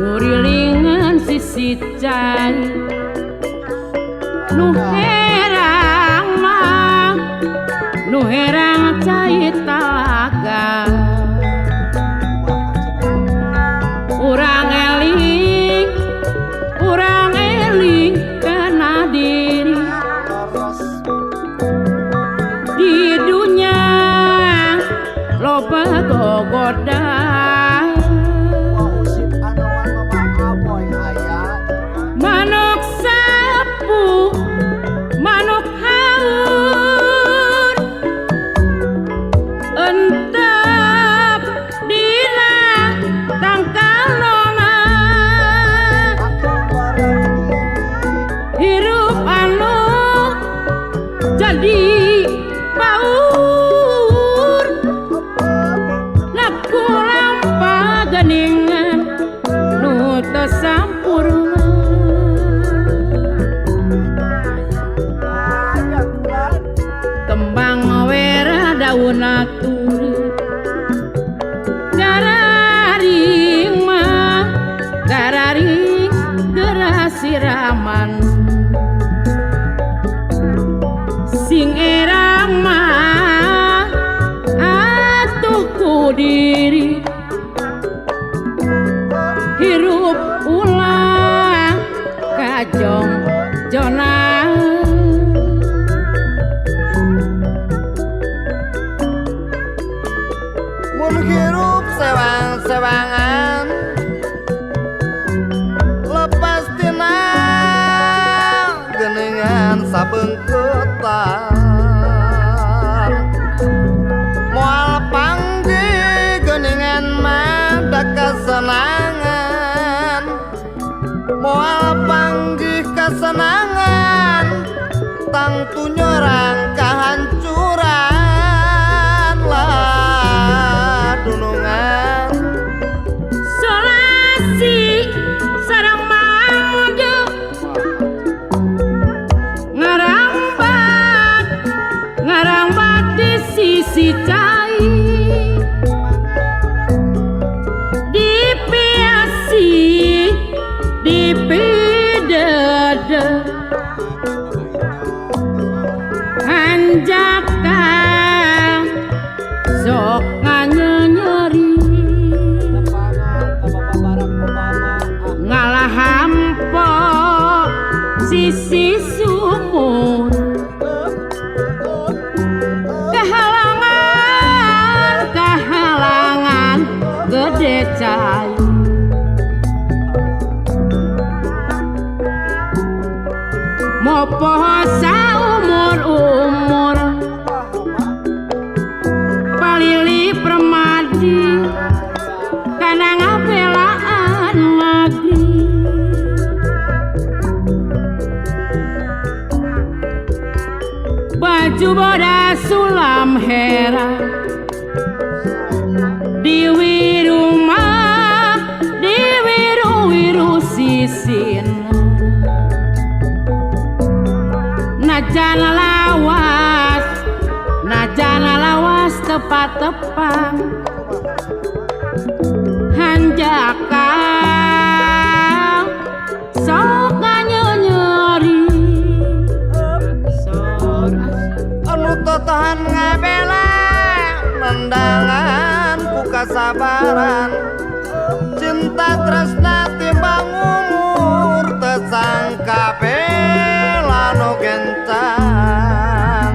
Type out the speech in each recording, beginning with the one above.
Ngurilingan sisi cai nu herang mah nu herang cai talaga urang eling kana diri di dunia loba gogoda manuk sapu manuk haur entep dina tangkalona hirup anu jadi baur laku lampa geningan nu teu sampurna kembang wera daun aturi gararing mah gararing geras siraman sing erang mah atuh ku diri hirup ulah kajong jona mun hirup sewang-sewangan lepas tina geningan sabengketan moal panggih geningan mah da kasenangan moal panggih kasenangan tangtu nyorang kahancuran lah dunungan solasi sareng mangju ngarangbat di sisi cai dipiasi dipidede hanjakan sok nganyeri ngalah hampo sisi sumur kehalangan gede cai mopo saumur palili permadi kana ngabelaan magri baju boda sulam hera di wiru sisin najana lawas tepat-tepat hanjakang sok nganyeri anu totohan ngabela mendangan buka sabaran cinta tresna timbang umur tesangka bela no gencang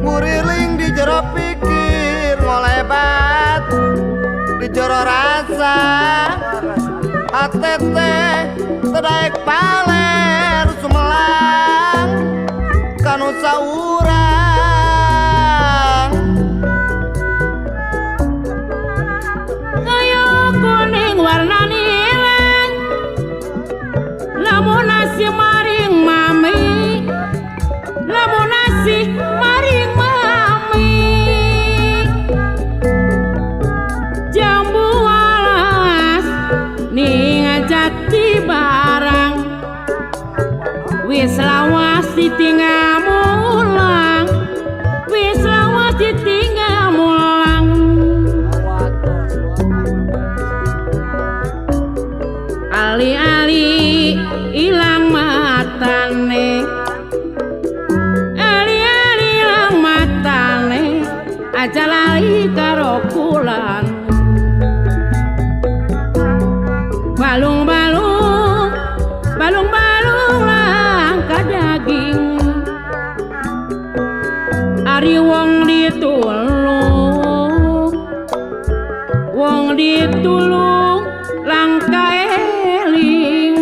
muriling di jero pikir ngolebat di jero rasa atete tedaek paler sumelang kanu saurang maring mami lamun nasi maring mami jambu alas ningan jati barang wis lawas ditinggal mulang wis lawas ditinggal mulang ali-ali ilang matane ali-ali ilang matane aja lali karo kulan balung-balung balung-balung langka daging ari wong ditulung langka eling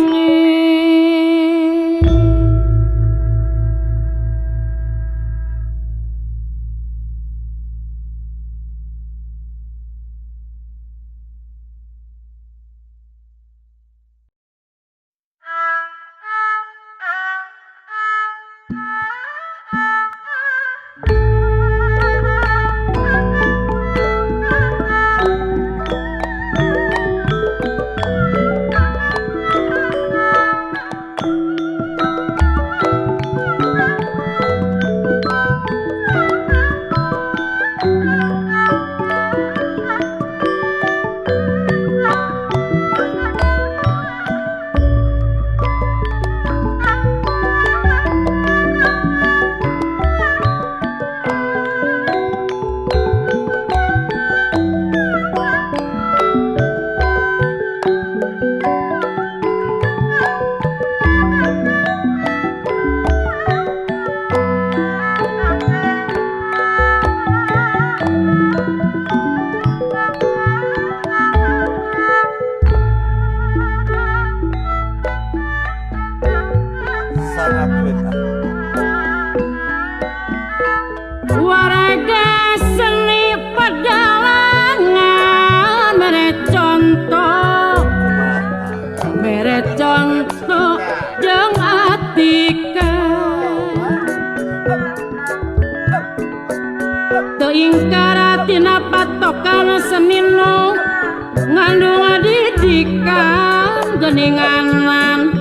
waraga seni pedalangan mere contoh jeung atika teu ingkar tina patokan senino ngandung didikan geninganan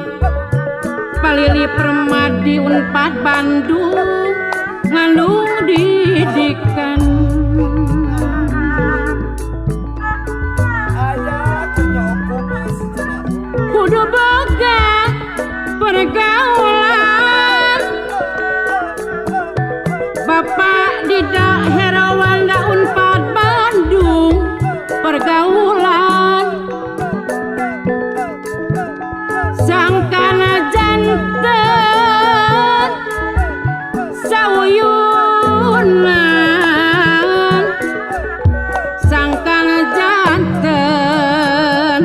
palili permadi Unpad Bandung ngandung didikan kudu boga pergaulan Bapak di Herowanda Unpad Bandung pergaulan sangkana janten sauyunan sangkana janten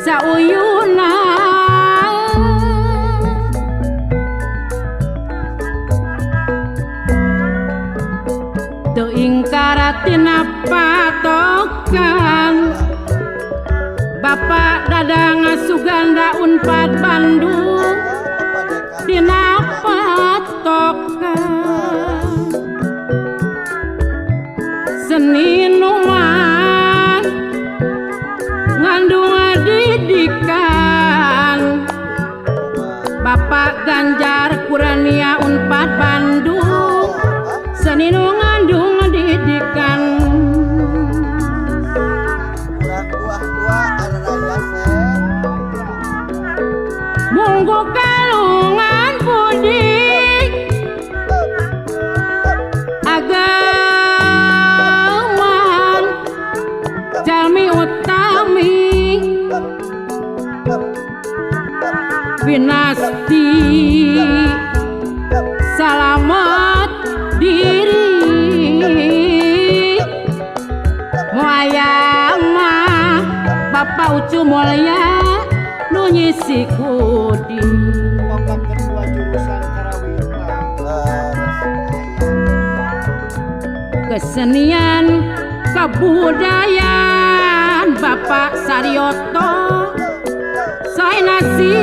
sauyunan teu ingkar tina patokan Bapak Dadang Suganda Unpad Bandung dina patokan seni numan ngandung didikan Bapak Ganjar Kurania Unpad Bandung seni nu ngandung didikan munggu kalungan budi agaman jalmi utami binasti salamet diri moayama Bapak Ucu Mulya nu nyisi kudi Bapak Ketua Jurusan Karawita kesenian kebudayaan Bapak Saryoto Sainasi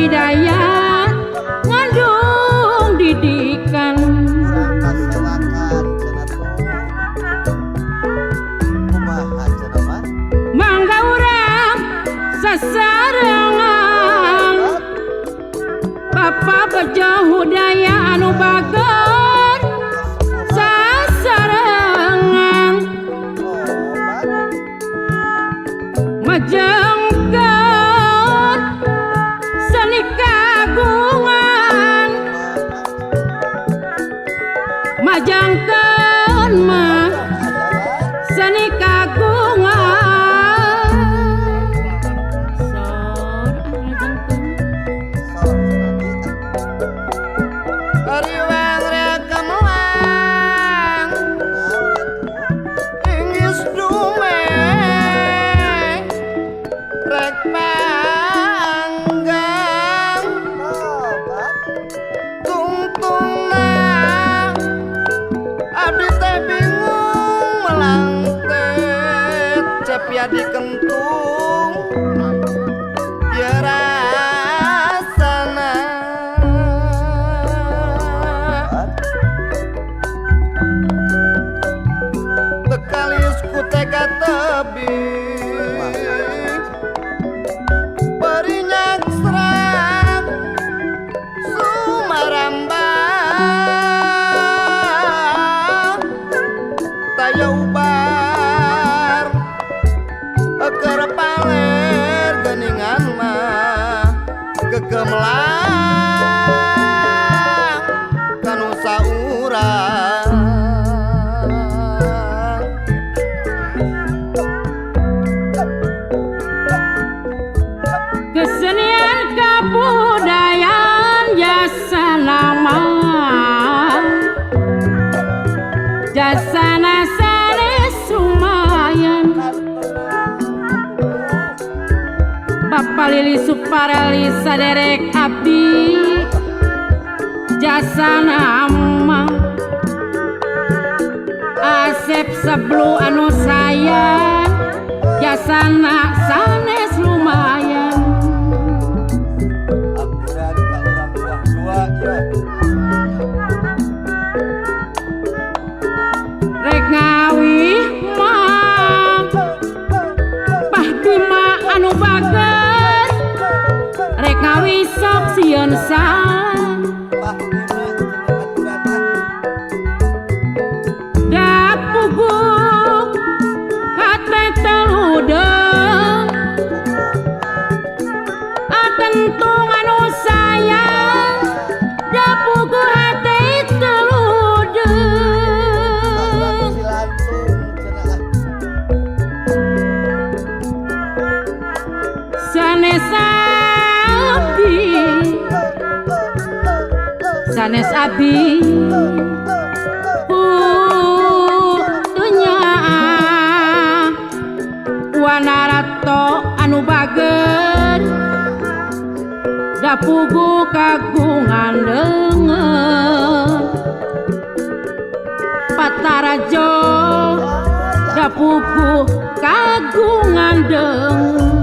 hidayah ngandung didikan silakan kumaha cenah mah mangga urang sasarengan Bapa bejo hudaya anu bager sasarengan majengkeun seni kagungan majangkeun mah seni kagungan Ariwang rekemelang Inggis dumeh Rek panggang Tungtungna Abdi teh bingung melangtet Cepia dikentung Dia rasana Tekalis ku tega tebing Berinyak serak Sumaramba Taya ubar Eker paler geningan mah Gegemelang Kanu saurang kesenian kabudayaan jasa nama jasana sanes lumayan Bapak Lili Suparali saderek abdi jasa nama Asep Seblu anu sayang jasana sanes lumayan Apuran ka urang buah dua ya rek ngawih mah Pah Bima anu bager rek ngawih sok sieun san Pah Bima aturan da puguk hate teludeung akentung anu sayang da puguk hate teludeung silantung cenah sanes abi putunya wanarato anu bager da pugu kagungan deungeun Patarajo da pugu kagungan deungeun